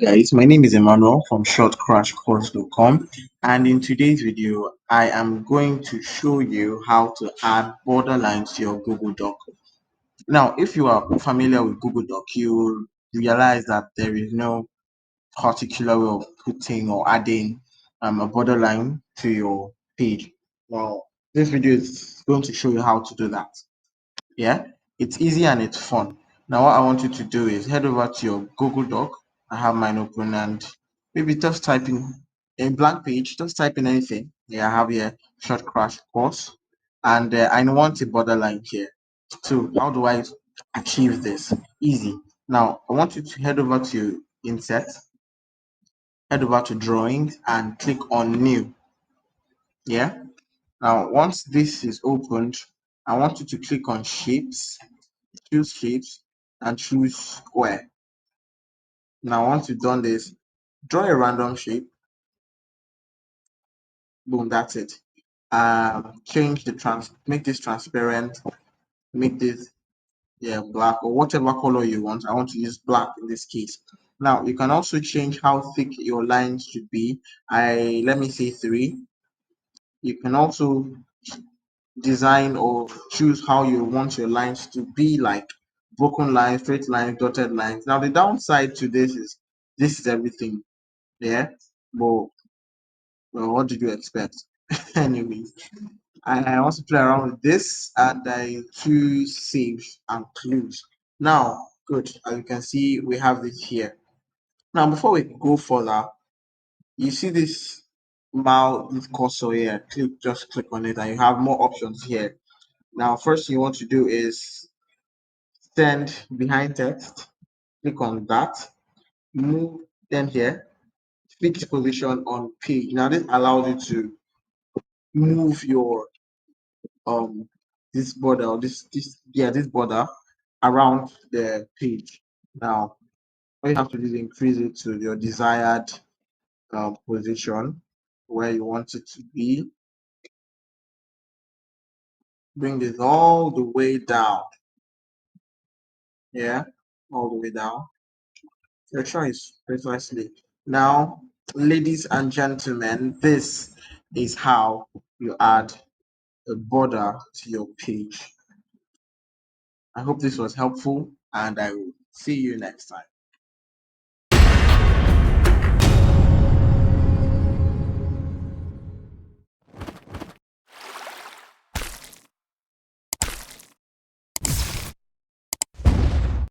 Guys, my name is Emmanuel from shortcrashcourse.com, and in today's video I am going to show you how to add border lines to your Google Doc. Now, if you are familiar with Google Doc, you will realize that there is no particular way of putting or adding a border line to your page. Well, this video is going to show you how to do that. Yeah, it's easy and it's fun. Now what I want you to do is head over to your Google Doc. I have mine open, and maybe just type in a blank page, just type in anything. Yeah, I have here short crash course, and I want a borderline here. So how do I achieve this? Easy. Now I want you to head over to insert, head over to drawing, and click on new. Yeah. Now once this is opened, I want you to click on shapes, choose shapes, and choose square. Now once you've done this, draw a random shape. Boom, that's it. Change the make this transparent, make this black, or whatever color you want. I want to use black in this case. Now you can also change how thick your lines should be. Let me say 3. You can also design or choose how you want your lines to be, like broken lines, straight lines, dotted lines. Now the downside to this is everything. Yeah, but well, what did you expect? Anyways, I want to play around with this, and I choose save and close. Now, good. As you can see, we have this here. Now, before we go further, you see this mouse, this cursor here. Just click on it, and you have more options here. Now, first you want to do is send behind text. Click on that. Move them here. Fix position on page. Now, this allows you to move your this border, or this border around the page. Now all you have to do is increase it to your desired position where you want it to be. Bring this all the way down. Yeah, all the way down. Your choice, precisely. Now, ladies and gentlemen, this is how you add a border to your page. I hope this was helpful, and I will see you next time.